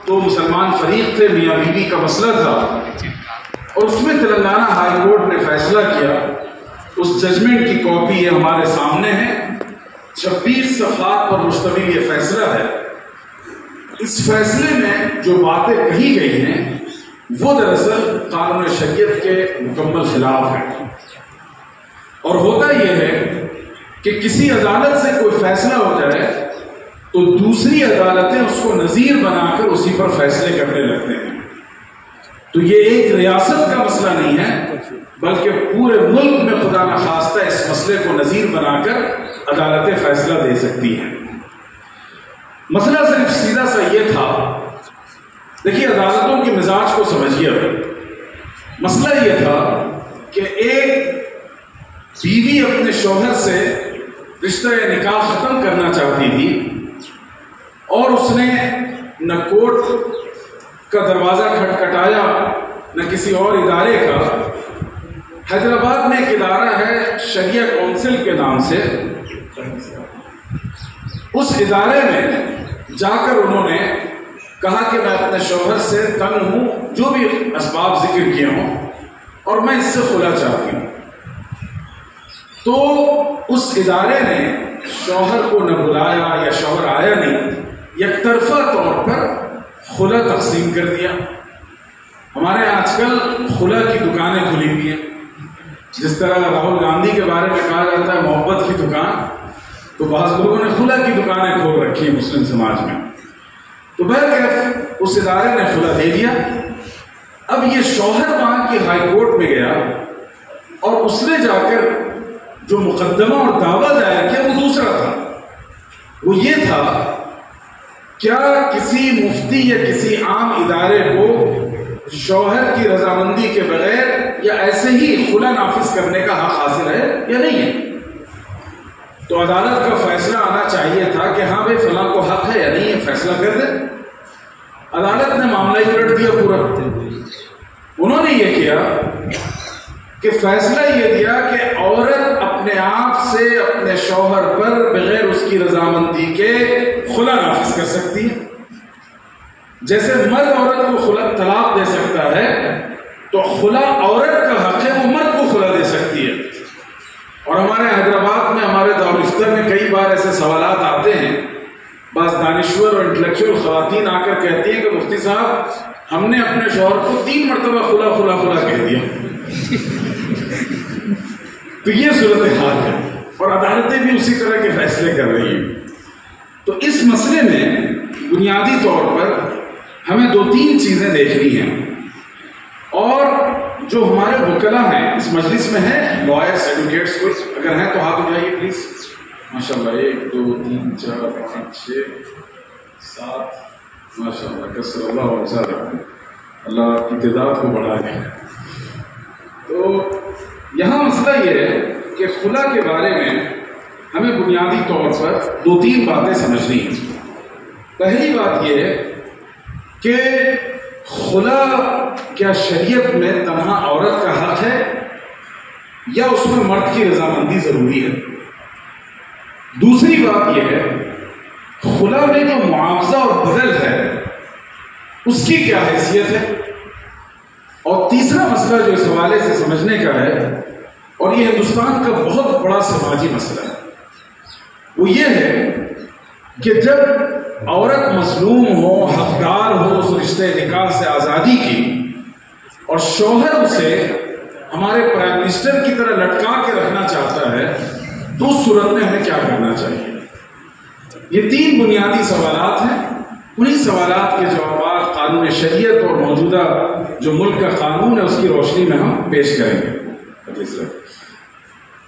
تو مسلمان فریق تھے، میاں بیوی کا مسئلہ تھا، اور اس میں تلنگانہ ہائی کورٹ نے فیصلہ کیا. اس ججمنٹ کی کاپی یہ ہمارے سامنے ہے، 26 صفحات پر مشتمل یہ فیصلہ ہے. اس فیصلے میں جو باتیں کہی گئی ہیں وہ دراصل قانون شریعت کے مکمل خلاف ہے. اور ہوتا یہ ہے کہ کسی عدالت سے کوئی فیصلہ ہو جائے تو دوسری عدالتیں اس کو نظیر بنا کر اسی پر فیصلے کرنے لگتے ہیں. تو یہ ایک ریاست کا مسئلہ نہیں ہے، بلکہ پورے ملک میں خدا نخواستہ اس مسئلے کو نظیر بنا کر عدالتیں فیصلہ دے سکتی ہیں. مسئلہ صرف سیدھا سا یہ تھا، دیکھیے عدالتوں کے مزاج کو سمجھیے. مسئلہ یہ تھا کہ ایک بیوی اپنے شوہر سے رشتہ یا نکاح ختم کرنا چاہتی تھی، اور اس نے نہ کورٹ کا دروازہ کھٹکھٹایا نہ کسی اور ادارے کا. حیدرآباد میں ایک ادارہ ہے شریعہ کونسل کے نام سے، اس ادارے میں جا کر انہوں نے کہا کہ میں اپنے شوہر سے تنگ ہوں، جو بھی اسباب ذکر کیے ہوں، اور میں اس سے خلا چاہتی ہوں. تو اس ادارے نے شوہر کو نہ بلایا یا شوہر آیا نہیں، یک طرفہ طور پر خلا تقسیم کر دیا. ہمارے آج کل خلا کی دکانیں کھلی ہوئی ہیں. جس طرح راہل گاندھی کے بارے میں کہا جاتا ہے محبت کی دکان، تو بعض لوگوں نے خلا کی دکانیں کھول رکھی ہیں مسلم سماج میں. تو بہرکیف اس ادارے نے خلا دے دیا. اب یہ شوہر وہاں کی ہائی کورٹ میں گیا اور اس نے جا کر جو مقدمہ اور دعویٰ دائر کیا وہ دوسرا تھا. وہ یہ تھا، کیا کسی مفتی یا کسی عام ادارے کو شوہر کی رضامندی کے بغیر یا ایسے ہی خلا نافذ کرنے کا حق حاصل ہے یا نہیں ہے؟ تو عدالت کا فیصلہ آنا چاہیے تھا کہ ہاں بھائی فلاں کو حق ہے یا نہیں ہے، فیصلہ کر دے. عدالت نے معاملہ ہی الٹ دیا پورا. انہوں نے یہ کیا کہ فیصلہ یہ دیا کہ عورت اپنے آپ سے اپنے شوہر پر بغیر اس کی رضامندی کے خلا نافذ کر سکتی ہے. جیسے مرد عورت کو خلا طلاق دے سکتا ہے، تو خلا عورت کا حق ہے، وہ مرد کو خلا دے سکتی ہے. اور ہمارے حیدرآباد میں ہمارے دارالفتر میں کئی بار ایسے سوالات آتے ہیں. بعض دانشور اور انٹلیکچوئل خواتین آ کر کہتی ہیں کہ مفتی صاحب ہم نے اپنے شوہر کو 3 مرتبہ خلا خلا خلا کہہ دیا. تو یہ صورتحال ہے، اور عدالتیں بھی اسی طرح کے فیصلے کر رہی ہیں. تو اس مسئلے میں بنیادی طور پر ہمیں 2-3 چیزیں دیکھنی ہیں. اور جو ہمارے وکلا ہیں اس مجلس میں ہیں، لائرس، ایڈوکیٹس، کوئی اگر ہیں تو ہاتھ اٹھائیے پلیز. ماشاءاللہ 1 2 3 4 5 6 7 ماشاءاللہ کثر اللہ و زیادہ، اللہ کی تعداد کو بڑھائے. تو یہاں مسئلہ یہ ہے کہ خلا کے بارے میں ہمیں بنیادی طور پر 2-3 باتیں سمجھنی ہیں. پہلی بات یہ ہے کہ خلا کیا شریعت میں تنہا عورت کا حق ہے یا اس میں مرد کی رضامندی ضروری ہے؟ دوسری بات یہ ہے خلا میں جو معاوضہ اور بدل ہے اس کی کیا حیثیت ہے؟ اور تیسرا مسئلہ جو اس حوالے سے سمجھنے کا ہے، اور یہ ہندوستان کا بہت بڑا سماجی مسئلہ ہے، وہ یہ ہے کہ جب عورت مظلوم ہو، حقدار ہو اس رشتے نکاح سے آزادی کی، اور شوہر اسے ہمارے پرائم منسٹر کی طرح لٹکا کے رکھنا چاہتا ہے، تو اس صورت میں ہمیں کیا کرنا چاہیے؟ یہ 3 بنیادی سوالات ہیں. انہی سوالات کے جوابات قانون شریعت اور موجودہ جو ملک کا قانون ہے اس کی روشنی میں ہم پیش کریں گے.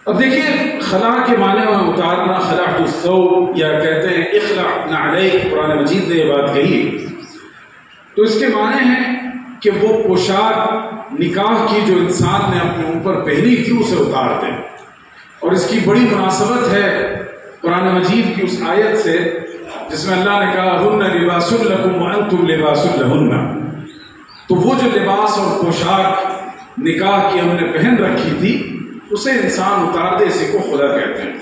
اب دیکھیے خلا کے معنی میں اتارنا، خلعت الثوب یا کہتے ہیں اخلع نعلیک، قرآن مجید نے یہ بات کہی. تو اس کے معنی ہیں کہ وہ پوشاک نکاح کی جو انسان نے اپنے اوپر پہنی تھی اسے اتار دیں. اور اس کی بڑی مناسبت ہے قرآن مجید کی اس آیت سے جس میں اللہ نے کہا ہن لباس لکم وانتم لباس لہن. تو وہ جو لباس اور پوشاک نکاح کی ہم نے پہن رکھی تھی اسے انسان اتار دے، اسی کو خلا کہتے ہیں.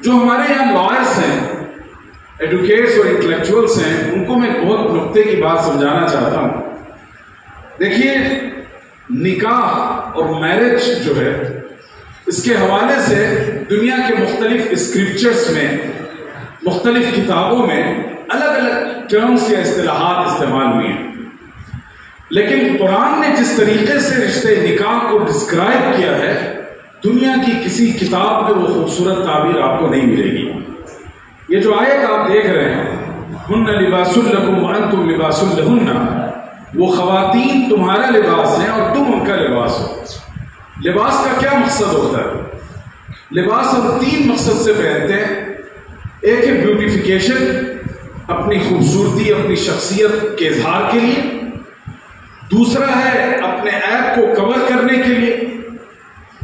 جو ہمارے یہاں لائرس ہیں ایڈوکیٹس اور انٹلیکچوئلس ہیں ان کو میں بہت نقطے کی بات سمجھانا چاہتا ہوں. دیکھیے نکاح اور میرج جو ہے اس کے حوالے سے دنیا کے مختلف اسکرپچرز میں مختلف کتابوں میں الگ الگ ٹرمز یا اصطلاحات استعمال ہوئی ہیں، لیکن قرآن نے جس طریقے سے رشتے نکاح کو ڈسکرائب کیا ہے دنیا کی کسی کتاب میں وہ خوبصورت تعبیر آپ کو نہیں ملے گی. یہ جو آیت آپ دیکھ رہے ہیں ہن لباس لکم وانتم لباس لہن، وہ خواتین تمہارا لباس ہیں اور تم ان کا لباس ہو. لباس کا کیا مقصد ہوتا ہے؟ لباس ہم 3 مقصد سے پہنتے ہیں. ایک ہے بیوٹیفیکیشن، اپنی خوبصورتی اپنی شخصیت کے اظہار کے لیے. دوسرا ہے اپنے ایپ کو کور کرنے کے لیے،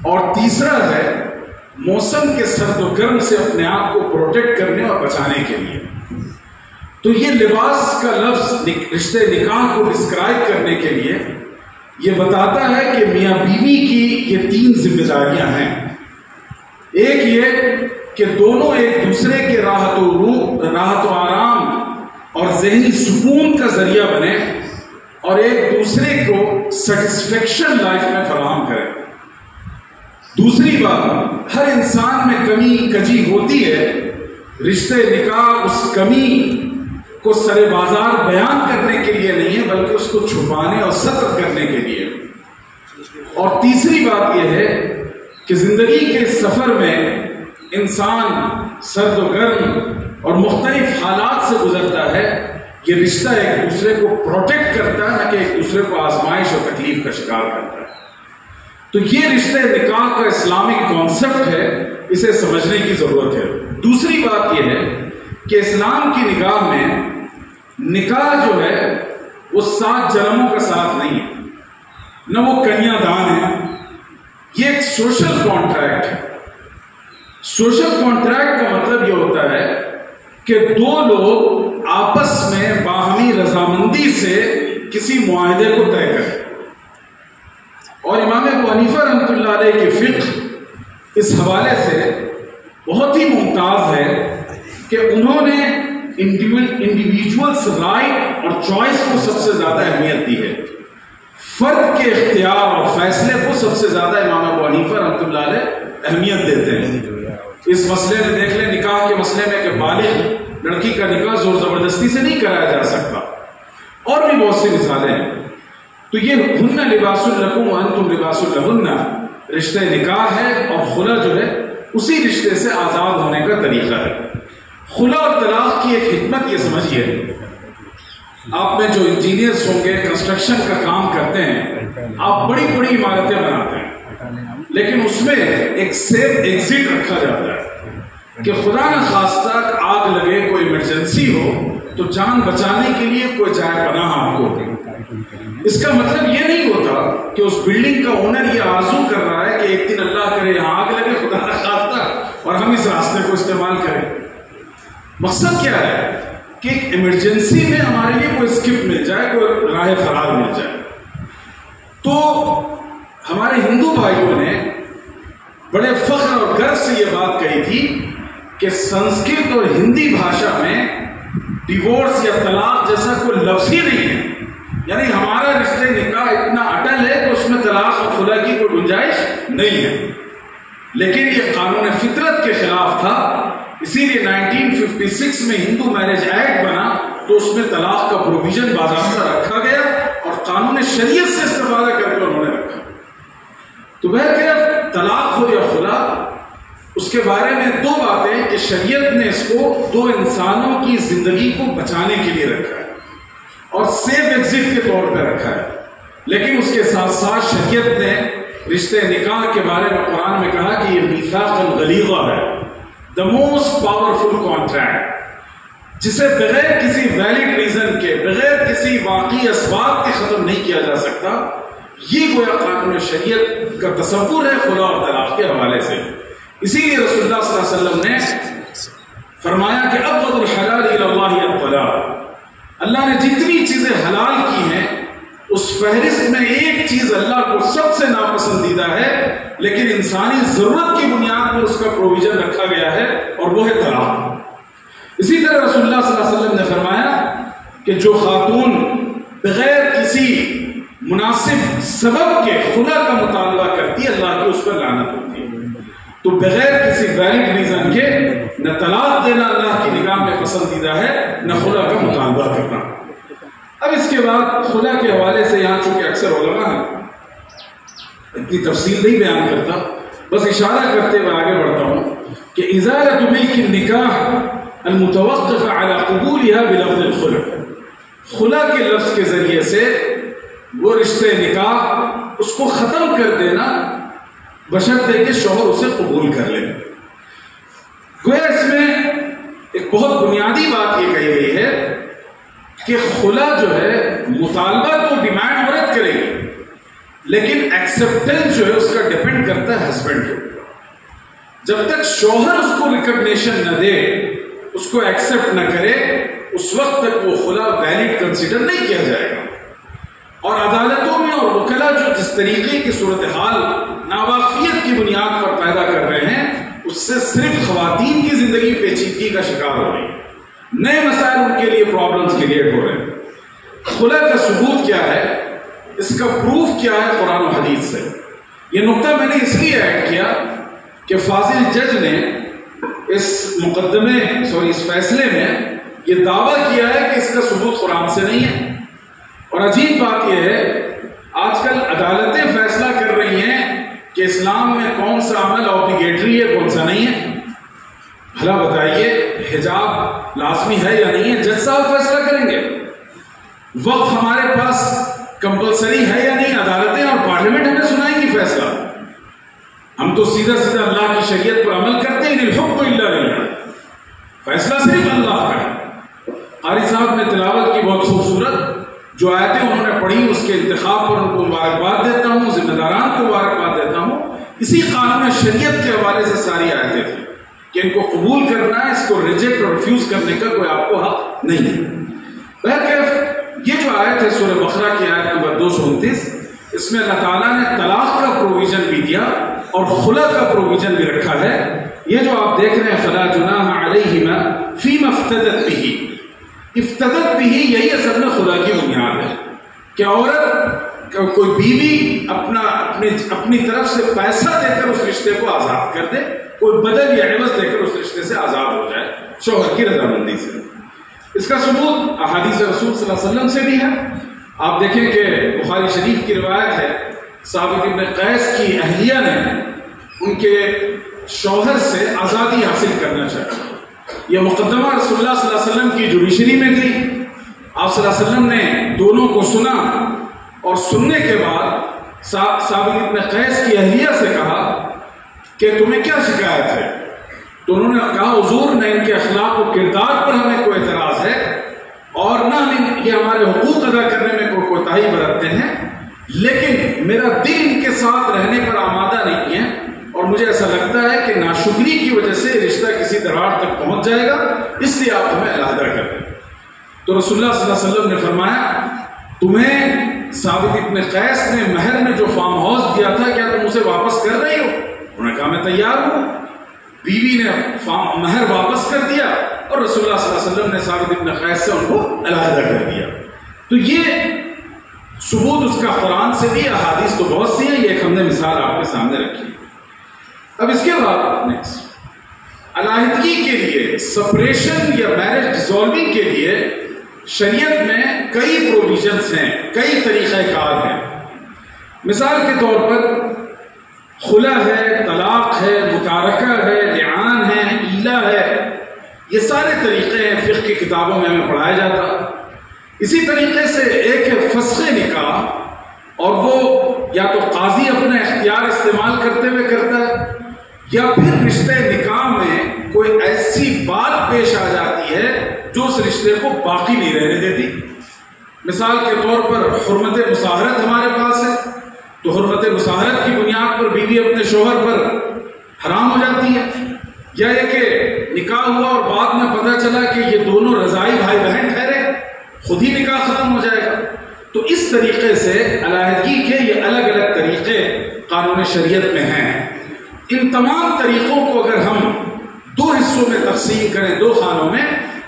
اور تیسرا ہے موسم کے سرد و گرم سے اپنے آپ کو پروٹیکٹ کرنے اور بچانے کے لیے. تو یہ لباس کا لفظ رشتے نکاح کو ڈسکرائب کرنے کے لیے یہ بتاتا ہے کہ میاں بیوی کی یہ 3 ذمہ داریاں ہیں. ایک یہ کہ دونوں ایک دوسرے کے راحت و آرام اور ذہنی سکون کا ذریعہ بنے اور ایک دوسرے کو سیٹسفیکشن لائف میں فراہم کریں. دوسری بات، ہر انسان میں کمی کجی ہوتی ہے. رشتے نکاح اس کمی کو سر بازار بیان کرنے کے لیے نہیں ہے بلکہ اس کو چھپانے اور ستر کرنے کے لیے. اور تیسری بات یہ ہے کہ زندگی کے سفر میں انسان سرد و گرم اور مختلف حالات سے گزرتا ہے. یہ رشتہ ایک دوسرے کو پروٹیکٹ کرتا ہے نہ کہ ایک دوسرے کو آزمائش اور تکلیف کا شکار کرتا ہے. تو یہ رشتے نکاح کا اسلامک کانسیپٹ ہے، اسے سمجھنے کی ضرورت ہے. دوسری بات یہ ہے کہ اسلام کی نگاہ میں نکاح جو ہے وہ 7 جنموں کا ساتھ نہیں ہے، نہ وہ کنیا دان ہے. یہ ایک سوشل کانٹریکٹ ہے. سوشل کانٹریکٹ کا مطلب یہ ہوتا ہے کہ 2 لوگ آپس میں باہمی رضامندی سے کسی معاہدے کو طے کریں. اور امام ابو حنیفہ رحمۃ اللہ علیہ کی فقہ اس حوالے سے بہت ہی ممتاز ہے کہ انہوں نے انڈیویجولس رائٹ اور چوائس کو سب سے زیادہ اہمیت دی ہے. فرد کے اختیار اور فیصلے کو سب سے زیادہ امام ابو حنیفہ رحمۃ اللہ علیہ اہمیت دیتے ہیں. اس مسئلے میں دیکھ لیں نکاح کے مسئلے میں کہ بالغ لڑکی کا نکاح زور زبردستی سے نہیں کرایا جا سکتا، اور بھی بہت سی مثالیں ہیں. تو یہ ہن لباس لکم وانتم لباس لہن رشتے نکاح ہے، اور خلا جو ہے اسی رشتے سے آزاد ہونے کا طریقہ ہے. خلا اور طلاق کی ایک حکمت یہ سمجھیے، آپ میں جو انجینئرز ہوں گے کنسٹرکشن کا کام کرتے ہیں، آپ بڑی بڑی عمارتیں بناتے ہیں، لیکن اس میں ایک سیف ایگزٹ رکھا جاتا ہے کہ خدا نہ خواستہ آگ لگے، کوئی ایمرجنسی ہو تو جان بچانے کے لیے کوئی جائے پناہ آپ کو. اس کا مطلب یہ نہیں ہوتا کہ اس بلڈنگ کا اونر یہ آرزو کر رہا ہے کہ ایک دن اللہ کرے یہاں آگ لگے خدا نہ خواستہ اور ہم اس راستے کو استعمال کریں. مقصد کیا ہے کہ ایک ایمرجنسی میں ہمارے لیے کوئی اسکپ مل جائے، کوئی راہ فرار مل جائے. تو ہمارے ہندو بھائیوں نے بڑے فخر اور گرو سے یہ بات کہی تھی کہ سنسکرت اور ہندی بھاشا میں ڈیورس یا طلاق جیسا کوئی لفظ ہی نہیں ہے. یعنی ہمارا رشتے نکاح اتنا اٹل ہے کہ اس میں طلاق اور خلا کی کوئی گنجائش نہیں ہے. لیکن یہ قانون فطرت کے خلاف تھا، اسی لیے 1956 میں ہندو میرج ایکٹ بنا تو اس میں طلاق کا پروویژن باضابطہ رکھا گیا اور قانون شریعت سے استفادہ کر کے انہوں نے رکھا. تو بہرکیف طلاق ہو یا خلا، اس کے بارے میں 2 باتیں کہ شریعت نے اس کو 2 انسانوں کی زندگی کو بچانے کے لیے رکھا ہے اور سیف ایگزٹ کے طور پہ رکھا ہے. لیکن اس کے ساتھ ساتھ شریعت نے رشتے نکاح کے بارے میں قرآن میں کہا کہ یہ میثاق غلیظہ ہے، the most powerful contract، جسے بغیر کسی ویلڈ ریزن کے، بغیر کسی واقعی اسباب کے ختم نہیں کیا جا سکتا. یہ گویا قانون شریعت کا تصور ہے خلا اور طلاق کے حوالے سے. اسی لیے رسول اللہ صلی اللہ علیہ وسلم نے فرمایا کہ ابغض الحلال الی اللہ الطلاق. اللہ نے جتنی چیزیں حلال کی ہیں اس فہرست میں ایک چیز اللہ کو سب سے ناپسندیدہ ہے، لیکن انسانی ضرورت کی بنیاد پر اس کا پروویژن رکھا گیا ہے، اور وہ ہے طلاق. اسی طرح رسول اللہ صلی اللہ علیہ وسلم نے فرمایا کہ جو خاتون بغیر کسی مناسب سبب کے خلا کا مطالبہ کرتی ہے اللہ کی اس پر لعنت ہوتی ہے. تو بغیر کسی ویلڈ ریزن کے نہ طلاق دینا اللہ کی نگاہ میں پسندیدہ ہے نہ خلا کا مطالبہ کرنا. اب اس کے بعد خلا کے حوالے سے یہاں چونکہ اکثر علماء ہیں، اتنی تفصیل نہیں بیان کرتا، بس اشارہ کرتے ہوئے آگے بڑھتا ہوں کہ ازالۃ ملک النکاح المتوقف على قبولها بلفظ الخلع، خلا کے لفظ کے ذریعے سے وہ رشتے نکاح اس کو ختم کر دینا بشرطے کہ شوہر اسے قبول کر لے. گویا اس میں ایک بہت بنیادی بات یہ کہی گئی ہے کہ خلا جو ہے مطالبہ تو ڈیمانڈ عورت کرے گی، لیکن ایکسیپٹنس جو ہے اس کا ڈیپینڈ کرتا ہے ہسبینڈ کے اوپر. جب تک شوہر اس کو ریکگنیشن نہ دے، اس کو ایکسیپٹ نہ کرے، اس وقت تک وہ خلا ویلڈ کنسیڈر نہیں کیا جائے گا. اور عدالتوں میں اور وکلا جو جس طریقے کی صورتحال ناواقفیت کی بنیاد پر پیدا کر رہے ہیں، اس سے صرف خواتین کی زندگی پیچیدگی کا شکار ہو رہی ہے، نئے مسائل ان کے لیے پرابلمز کریٹ ہو رہے ہیں. خلا کا ثبوت کیا ہے، اس کا پروف کیا ہے قرآن و حدیث سے. یہ نقطہ میں نے اس لیے ایڈ کیا کہ فاضل جج نے اس فیصلے میں یہ دعویٰ کیا ہے کہ اس کا ثبوت قرآن سے نہیں ہے. اور عجیب بات یہ ہے آج کل عدالتیں فیصلہ کر رہی ہیں کہ اسلام میں کون سا عمل اوبلیگیٹری ہے کون سا نہیں ہے. بھلا بتائیے حجاب لازمی ہے یا نہیں ہے؟ جج صاحب فیصلہ کریں گے. وقت ہمارے پاس کمپلسری ہے یا نہیں؟ عدالتیں اور پارلیمنٹ ہمیں سنائیں گی فیصلہ. ہم تو سیدھا سیدھا اللہ کی شریعت پر عمل کرتے ہیں، الحکم الا للہ، فیصلہ صرف اللہ کا ہے. قاری صاحب نے تلاوت کی بہت خوبصورت، جو آیتیں انہوں نے پڑھی اس کے انتخاب پر ان کو مبارکباد دیتا ہوں، ذمہ داران کو مبارکباد دیتا ہوں. اسی قانون شریعت کے حوالے سے ساری آیتیں تھیں کہ ان کو قبول کرنا ہے، اس کو ریجیکٹ اور ریفیوز کرنے کا کوئی آپ کو حق نہیں ہے. بہرکیف یہ جو آیت ہے سورہ بقرہ کی آیت نمبر 229، اس میں اللہ تعالیٰ نے طلاق کا پروویژن بھی دیا اور خلا کا پروویژن بھی رکھا ہے. یہ جو آپ دیکھ رہے ہیں فلا جناح علیہما فیما افتدت بہ، افتدت بھی یہی اصل میں خلا کی بنیاد ہے کہ عورت کوئی بیوی اپنی طرف سے پیسہ دے کر اس رشتے کو آزاد کر دے، کوئی بدل یا عوض دے کر اس رشتے سے آزاد ہو جائے شوہر کی رضامندی سے. اس کا ثبوت احادیث رسول صلی اللہ علیہ وسلم سے بھی ہے. آپ دیکھیں کہ بخاری شریف کی روایت ہے، ثابت بن قیس کی اہلیہ نے ان کے شوہر سے آزادی حاصل کرنا چاہا. یہ مقدمہ رسول اللہ صلی اللہ علیہ وسلم کی جوڈیشری میں تھی. آپ صلی اللہ علیہ وسلم نے دونوں کو سنا اور سننے کے بعد ثابت بن قیس کی اہلیہ سے کہا کہ تمہیں کیا شکایت ہے؟ تو انہوں نے کہا حضور نہ ان کے اخلاق و کردار پر ہمیں کوئی اعتراض ہے اور نہ یہ ہمارے حقوق ادا کرنے میں کوئی کوتاہی برتتے ہیں، لیکن میرا دل ان کے ساتھ رہنے پر آمادہ نہیں ہے اور مجھے ایسا لگتا ہے کہ ناشکری کی وجہ سے رشتہ کسی دراڑ تک پہنچ جائے گا، اس لیے آپ ہمیں علیحدہ کر دیں. تو رسول اللہ صلی اللہ علیہ وسلم نے فرمایا تمہیں ثابت بن قیس نے مہر میں جو فارم ہاؤس دیا تھا کیا تم اسے واپس کر رہی ہو؟ انہوں نے کہا میں تیار ہوں. بیوی نے مہر واپس کر دیا اور رسول اللہ صلی اللہ علیہ وسلم نے ثابت بن قیس سے ان کو علیحدہ کر دیا. تو یہ ثبوت اس کا قرآن سے بھی، احادیث تو بہت سی ہیں، یہ ایک ہم نے مثال آپ کے سامنے رکھی. اب اس کے بعد علیحدگی کے لیے، سپریشن یا میرج ڈیزالونگ کے لیے شریعت میں کئی پروویژنس ہیں، کئی طریقہ کار ہیں. مثال کے طور پر خلا ہے، طلاق ہے، متارکہ ہے، لعان ہے، ایلا ہے، یہ سارے طریقے ہیں فقہ کی کتابوں میں ہمیں پڑھایا جاتا. اسی طریقے سے ایک ہے فسخ نکاح، اور وہ یا تو قاضی اپنا اختیار استعمال کرتے ہوئے کرتا ہے یا پھر رشتے نکاح میں کوئی ایسی بات پیش آ جاتی ہے جو اس رشتے کو باقی نہیں رہنے دیتی. مثال کے طور پر حرمت مصاہرت ہمارے پاس ہے، تو حرمت مصاہرت کی بنیاد پر بیوی اپنے شوہر پر حرام ہو جاتی ہے، یا یہ کہ نکاح ہوا اور بعد میں پتہ چلا کہ یہ دونوں رضائی بھائی بہن ٹھہرے، خود ہی نکاح ختم ہو جائے گا. تو اس طریقے سے علیحدگی کے یہ الگ الگ طریقے قانون شریعت میں ہیں. ان تمام طریقوں کو اگر ہم دو حصوں میں تقسیم کریں، دو خانوں میں،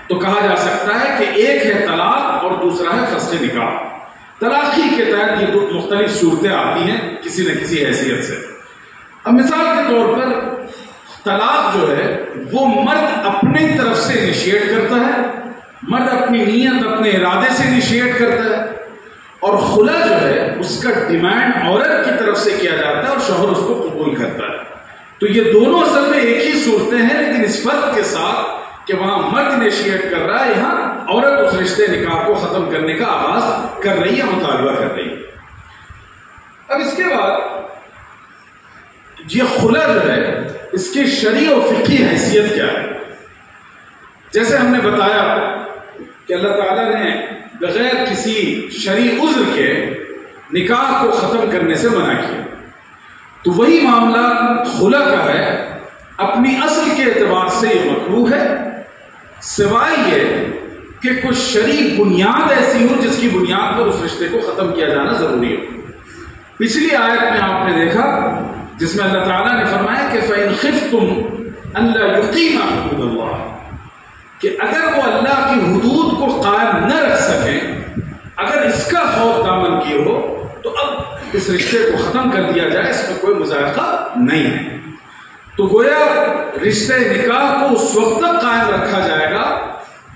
تو کہا جا سکتا ہے کہ ایک ہے طلاق اور دوسرا ہے فسخ نکاح۔ طلاقی کے تحت یہ دو مختلف صورتیں آتی ہیں کسی نہ کسی حیثیت سے۔ اب مثال کے طور پر طلاق جو ہے وہ مرد اپنی طرف سے انیشیٹ کرتا ہے، مرد اپنی نیت اپنے ارادے سے انیشیٹ کرتا ہے، اور خلا جو ہے اس کا ڈیمانڈ عورت کی طرف سے کیا جاتا ہے اور شوہر اس کو قبول کرتا ہے۔ تو یہ دونوں اصل میں ایک ہی صورتیں ہیں، لیکن اس فرق کے ساتھ کہ وہاں مرد انیشیٹ کر رہا ہے، یہاں عورت اس رشتے نکاح کو ختم کرنے کا آغاز کر رہی ہے، مطالبہ کر رہی ہے۔ اب اس کے بعد یہ خلا جو ہے اس کی شرعی و فقہی حیثیت کیا ہے؟ جیسے ہم نے بتایا کہ اللہ تعالیٰ نے بغیر کسی شرعی عذر کے نکاح کو ختم کرنے سے منع کیا، تو وہی معاملہ خلا کا ہے۔ اپنی اصل کے اعتبار سے یہ مکروہ ہے، سوائے یہ کہ کچھ شرعی بنیاد ایسی ہو جس کی بنیاد پر اس رشتے کو ختم کیا جانا ضروری ہو۔ پچھلی آیت میں آپ نے دیکھا جس میں اللہ تعالیٰ نے فرمایا کہ فَإِنْ خِفْتُمْ أَلَّا يُقِيمَ حُدُودَ اللَّهِ، کہ اگر وہ اللہ کی حدود کو قائم نہ رکھ سکیں، اگر اس کا خوف دامن کیے ہو تو اب اس رشتے کو ختم کر دیا جائے، اس میں کوئی مذائقہ نہیں ہے۔ تو گویا رشتے نکاح کو اس وقت تک قائم رکھا جائے گا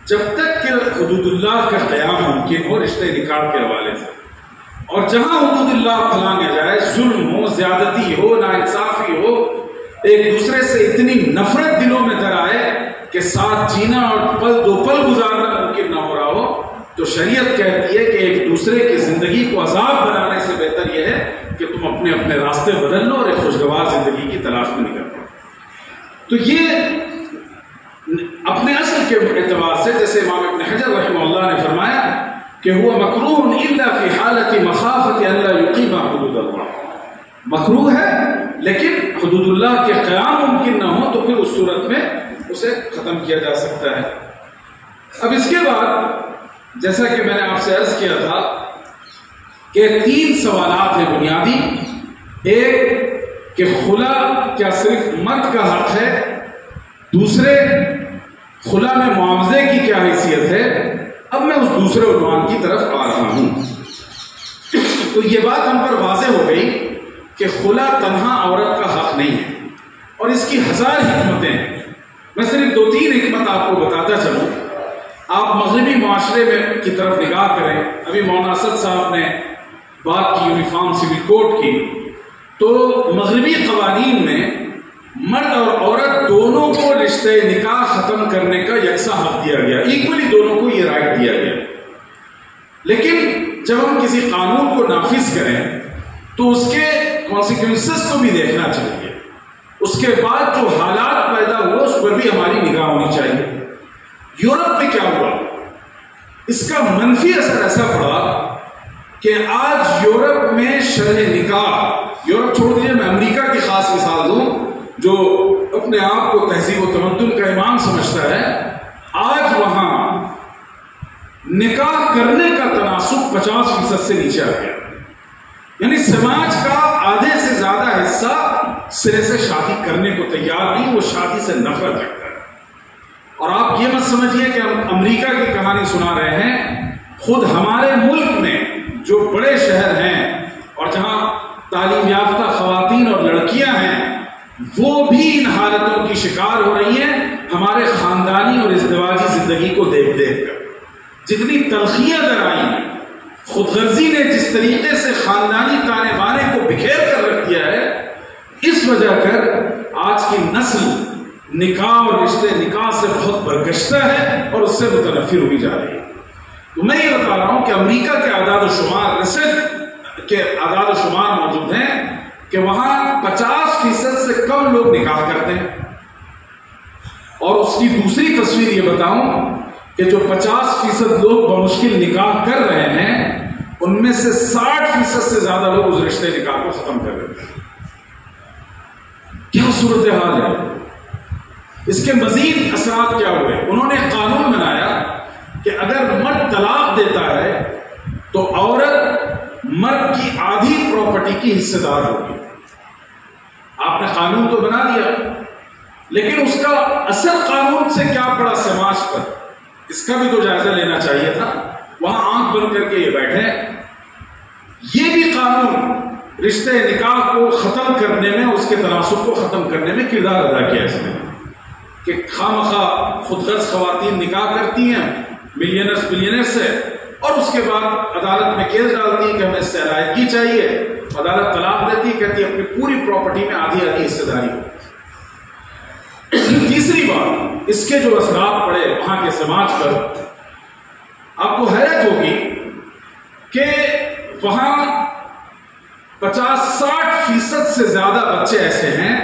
جب تک کہ حدود اللہ کا قیام ممکن ہو رشتے نکاح کے حوالے سے، اور جہاں حدود اللہ پھیلانے جائے، ظلم ہو، زیادتی ہو، ناانصافی ہو، ایک دوسرے سے اتنی نفرت دلوں میں در آئے کہ ساتھ جینا اور دو پل گزارنا ممکن نہ ہو رہا ہو، تو شریعت کہتی ہے کہ ایک دوسرے کی زندگی کو عذاب بنانے سے بہتر یہ ہے کہ تم اپنے اپنے راستے بدل لو اور ایک خوشگوار زندگی کی تلاش میں نکل پڑو۔ تو یہ اپنے اصل کے اعتبار سے جیسے امام ابن حجر رحمہ اللہ نے فرمایا کہ ہوا مکروہ الا فی حالت مخافت الا یقیم حدود اللہ، مکروہ ہے لیکن حدود اللہ کے قیام ممکن نہ ہو تو پھر اس صورت میں اسے ختم کیا جا سکتا ہے۔ اب اس کے بعد جیسا کہ میں نے آپ سے عرض کیا تھا کہ 3 سوالات ہیں بنیادی۔ ایک کہ خلا کیا صرف مرد کا حق ہے، دوسرے خلا میں معاوضے کی کیا حیثیت ہے۔ اب میں اس دوسرے عنوان کی طرف آ رہا ہوں۔ تو یہ بات ہم پر واضح ہو گئی کہ خلا تنہا عورت کا حق نہیں ہے اور اس کی 1000 حکمتیں ہیں۔ میں صرف 2-3 حکمت آپ کو بتاتا چلوں۔ آپ مغربی معاشرے میں کی طرف نگاہ کریں، ابھی مولانا اسد صاحب نے بات کی یونیفارم سول کوڈ کی، تو مغربی قوانین میں مرد اور عورت دونوں کو رشتے نکاح ختم کرنے کا یکساں حق دیا گیا، ایکولی دونوں کو یہ رائٹ دیا گیا۔ لیکن جب ہم کسی قانون کو نافذ کریں تو اس کے کانسیکوینسز کو بھی دیکھنا چاہیے، اس کے بعد جو حالات پیدا ہوئے اس پر بھی ہماری نگاہ ہونی چاہیے۔ یورپ میں کیا ہوا، اس کا منفی اثر ایسا پڑا کہ آج یورپ میں شرح نکاح، یورپ چھوڑ دیجیے میں امریکہ کی خاص مثال دوں جو اپنے آپ کو تہذیب و تمدن کا امام سمجھتا ہے، آج وہاں نکاح کرنے کا تناسب 50% سے نیچے آ گیا، یعنی سماج کا آدھے سے زیادہ حصہ سرے سے شادی کرنے کو تیار نہیں، وہ شادی سے نفرت رکھتا ہے۔ اور آپ یہ مت سمجھیے کہ ہم امریکہ کی کہانی سنا رہے ہیں، خود ہمارے ملک میں جو بڑے شہر ہیں اور جہاں تعلیم یافتہ خواتین اور لڑکیاں ہیں وہ بھی ان حالتوں کی شکار ہو رہی ہیں، ہمارے خاندانی اور ازدواجی زندگی کو دیکھ دیکھ کر۔ جتنی تلخیاں در آئی ہیں، خود غرضی نے جس طریقے سے خاندانی تانے بانے کو بکھیر کر رکھ دیا ہے، اس وجہ کر آج کی نسل نکاح اور رشتے نکاح سے بہت برگشتہ ہے اور اس سے متنفر ہوئی جا رہی ہے۔ تو میں یہ بتا رہا ہوں کہ امریکہ کے اعداد و شمار، ریسرچ کے اعداد و شمار موجود ہیں کہ وہاں 50% سے کم لوگ نکاح کرتے ہیں، اور اس کی دوسری تصویر یہ بتاؤں کہ جو 50% لوگ بمشکل نکاح کر رہے ہیں ان میں سے 60% سے زیادہ لوگ اس رشتے نکاح کو ختم کر دیتے ہیں۔ کیا صورتحال ہے؟ اس کے مزید اثرات کیا ہوئے؟ انہوں نے قانون بنایا کہ اگر مرد طلاق دیتا ہے تو عورت مرد کی آدھی پراپرٹی کی حصے دار ہوگی۔ آپ نے قانون تو بنا دیا، لیکن اس کا اثر قانون سے کیا پڑا سماج پر، اس کا بھی تو جائزہ لینا چاہیے تھا. وہاں آنکھ بند کر کے یہ بیٹھے. یہ بھی قانون رشتے نکاح کو ختم کرنے میں، اس کے تناسب کو ختم کرنے میں کردار ادا کیا اس نے، کہ خواہ خود غرض خواتین نکاح کرتی ہیں ملینر سے، اور اس کے بعد عدالت میں کیس ڈالتی ہیں کہ ہمیں اس سے علیحدگی چاہیے. عدالت طلاق دیتی ہے، کہتی ہے اپنی پوری پراپرٹی میں آدھی حصے داری ہو. تیسری بات، اس کے جو اثرات پڑے وہاں کے سماج پر، آپ کو حیرت ہوگی کہ وہاں 50-60% سے زیادہ بچے ایسے ہیں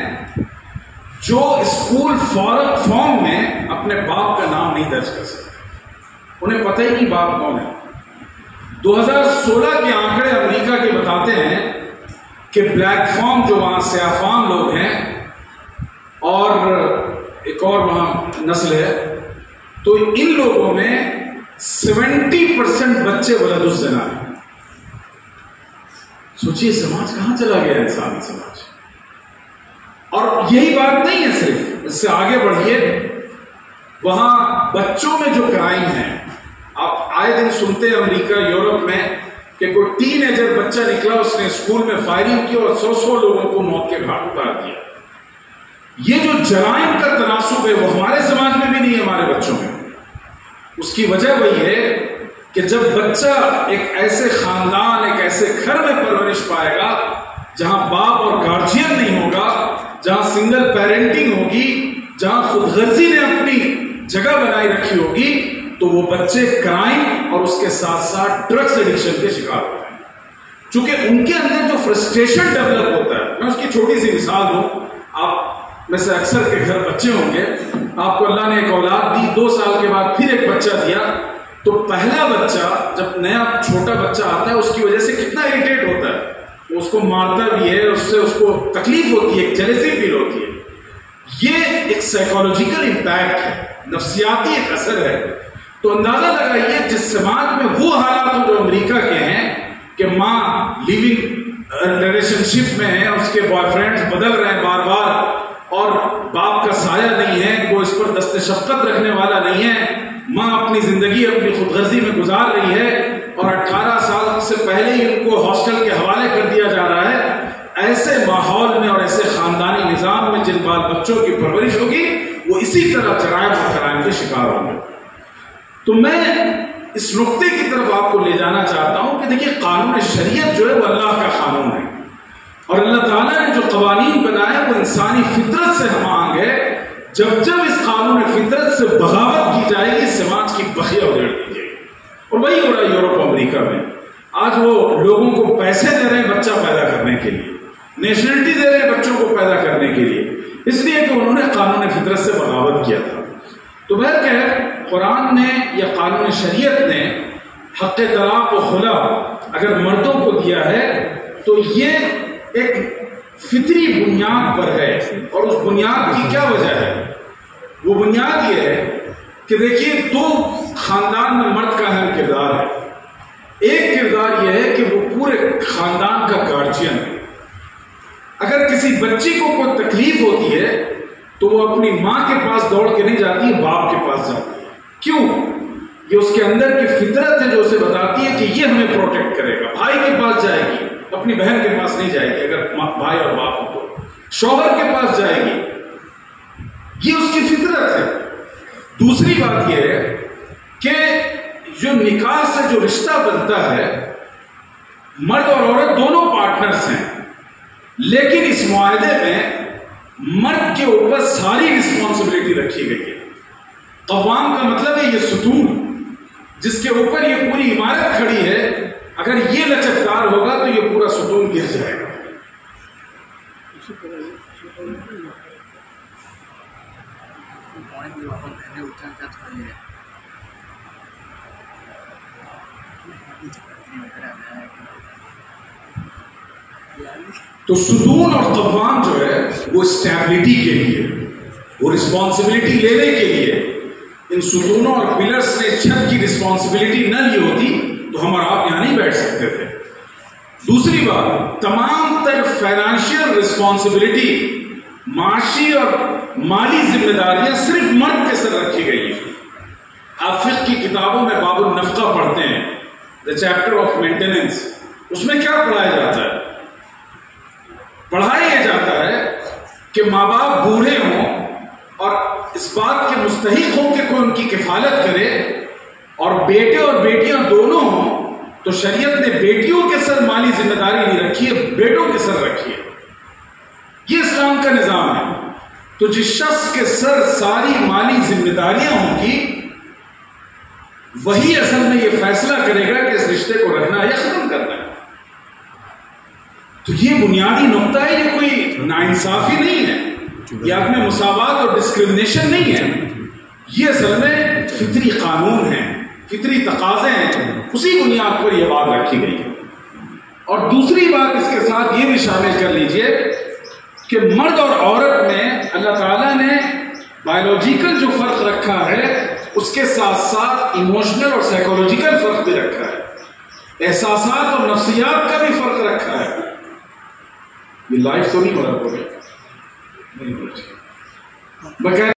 جو اسکول فارم میں اپنے باپ کا نام نہیں درج کر سکتے. انہیں پتہ ہی نہیں باپ کون ہے. 2016 کے آنکڑے امریکہ کے بتاتے ہیں کہ بلیک فارم جو وہاں سیاہ فام لوگ ہیں اور ایک اور وہاں نسل ہے، تو ان لوگوں میں 70% بچے ولد الزنا ہیں. سوچیے سماج کہاں چلا گیا، انسانی سماج. اور یہی بات نہیں ہے صرف، اس سے آگے بڑھیے. وہاں بچوں میں جو کرائم ہیں، آپ آئے دن سنتے ہیں امریکہ یورپ میں کہ کوئی ٹین ایجر بچہ نکلا، اس نے اسکول میں فائرنگ کی اور 100 لوگوں کو موت کے گھاٹ اتار دیا. یہ جو جرائم کا تناسب ہے وہ ہمارے سماج میں بھی نہیں ہے، ہمارے بچوں میں. اس کی وجہ وہی ہے کہ جب بچہ ایک ایسے خاندان، ایک ایسے گھر میں پرورش پائے گا جہاں باپ اور گارجین نہیں ہوگا، جہاں سنگل پیرنٹنگ ہوگی، جہاں خود غرضی نے اپنی جگہ بنائی رکھی ہوگی، تو وہ بچے کرائم اور اس کے ساتھ ساتھ ڈرگس ایڈکشن کے شکار ہوتے ہیں. چونکہ ان کے اندر جو فرسٹریشن ڈیولپ ہوتا ہے، میں اس کی چھوٹی سی مثال دوں. آپ میں سے اکثر کے گھر بچے ہوں گے، آپ کو اللہ نے ایک اولاد دی، 2 سال کے بعد پھر ایک بچہ دیا، تو پہلا بچہ جب نیا چھوٹا بچہ آتا ہے اس کی وجہ سے کتنا اریٹیٹ ہوتا ہے، وہ اس کو مارتا بھی ہے، اس سے اس کو تکلیف ہوتی ہے، ایک جیلسی فیل ہوتی ہے. یہ ایک سائیکولوجیکل امپیکٹ ہے، نفسیاتی ایک اثر ہے. تو اندازہ لگائیے جس سماج میں وہ حالات جو امریکہ کے ہیں کہ ماں لیونگ ریلیشن شپ میں ہے، اس کے بوائے فرینڈز بدل رہے ہیں بار بار، اور باپ کا سایہ نہیں ہے، کوئی اس پر دست شفقت رکھنے والا نہیں ہے. ماں اپنی زندگی اپنی خود غرضی میں گزار رہی ہے اور 18 سال سے پہلے ہی ان کو ہاسٹل کے حوالے کر دیا جا رہا ہے. ایسے ماحول میں اور ایسے خاندانی نظام میں جن بال بچوں کی پرورش ہوگی وہ اسی طرح جرائم اور کرائم کے شکار ہوں گے. تو میں اس نقطے کی طرف آپ کو لے جانا چاہتا ہوں کہ دیکھیے قانون شریعت جو ہے وہ اللہ کا قانون ہے، اور اللہ تعالیٰ نے جو قوانین بنائے وہ انسانی فطرت سے ہم آہنگ ہے. جب اس قانون فطرت سے بغاوت کی جائے گی، سماج کی بخیا اجڑ دی جائے گی. اور وہی ہو رہا ہے یورپ امریکہ میں. آج وہ لوگوں کو پیسے دے رہے ہیں بچہ پیدا کرنے کے لیے، نیشنلٹی دے رہے ہیں بچوں کو پیدا کرنے کے لیے، اس لیے کہ انہوں نے قانون فطرت سے بغاوت کیا تھا. تو بہرکیف قرآن نے یا قانون شریعت نے حق طلاق و خلا اگر مردوں کو دیا ہے تو یہ ایک فطری بنیاد پر ہے. اور اس بنیاد کی کیا وجہ ہے؟ وہ بنیاد یہ ہے کہ دیکھیے 2 خاندان میں مرد کا اہم کردار ہے. ایک کردار یہ ہے کہ وہ پورے خاندان کا گارجین ہے. اگر کسی بچی کو کوئی تکلیف ہوتی ہے تو وہ اپنی ماں کے پاس دوڑ کے نہیں جاتی، باپ کے پاس جاتی ہے. کیوں؟ یہ اس کے اندر کی فطرت ہے جو اسے بتاتی ہے کہ یہ ہمیں پروٹیکٹ کرے گا. بھائی کے پاس جائے گی، اپنی بہن کے پاس نہیں جائے گی. اگر بھائی اور باپ ہو تو شوہر کے پاس جائے گی. یہ اس کی فطرت ہے. دوسری بات یہ ہے کہ جو نکاح سے جو رشتہ بنتا ہے، مرد اور عورت دونوں پارٹنرز ہیں، لیکن اس معاہدے میں مرد کے اوپر ساری رسپانسبلٹی رکھی گئی ہے. قوام کا مطلب ہے یہ ستون جس کے اوپر یہ پوری عمارت کھڑی ہے، اگر یہ لچکدار ہوگا تو یہ پورا ستون گر جائے گا. تو ستون اور قوام جو ہے وہ اسٹیبلٹی کے لیے، وہ رسپانسبلٹی لینے کے لیے. ان ستونوں اور پلرز نے چھت کی رسپانسبلٹی نہ لی ہوتی تو ہم اور آپ یہاں نہیں بیٹھ سکتے تھے. دوسری بات، تمام تر فائنانشیل رسپانسبلٹی معاشی اور مالی ذمہ داریاں صرف مرد کے سر رکھی گئی ہیں۔ آپ فقہ کی کتابوں میں باب النفقہ پڑھتے ہیں، دا چیپٹر آف مینٹیننس، اس میں کیا پڑھایا جاتا ہے؟ پڑھایا یہ جاتا ہے کہ ماں باپ بوڑھے ہوں اور اس بات کے مستحق ہوں کہ کوئی ان کی کفالت کرے، اور بیٹے اور بیٹیاں دونوں ہوں، تو شریعت نے بیٹیوں کے سر مالی ذمہ داری نہیں رکھی ہے، بیٹوں کے سر رکھی ہے۔ یہ اسلام کا نظام ہے۔ تو جس شخص کے سر ساری مالی ذمہ داریاں ہوں گی، وہی اصل میں یہ فیصلہ کرے گا کہ اس رشتے کو رکھنا ہے یا ختم کرنا ہے۔ تو یہ بنیادی نقطہ ہے، یہ کوئی ناانصافی نہیں ہے، یہ آپ میں مساوات اور ڈسکرمنیشن نہیں ہے، یہ اصل میں فطری قانون ہے، فطری تقاضے ہیں، اسی بنیاد پر یہ بات رکھی گئی ہے۔ اور دوسری بات اس کے ساتھ یہ بھی شامل کر لیجئے کہ مرد اور عورت میں اللہ تعالیٰ نے بایولوجیکل جو فرق رکھا ہے، اس کے ساتھ ساتھ ایموشنل اور سائیکولوجیکل فرق بھی رکھا ہے، احساسات اور نفسیات کا بھی فرق رکھا ہے۔ یہ لائف تو نہیں ہو رہا،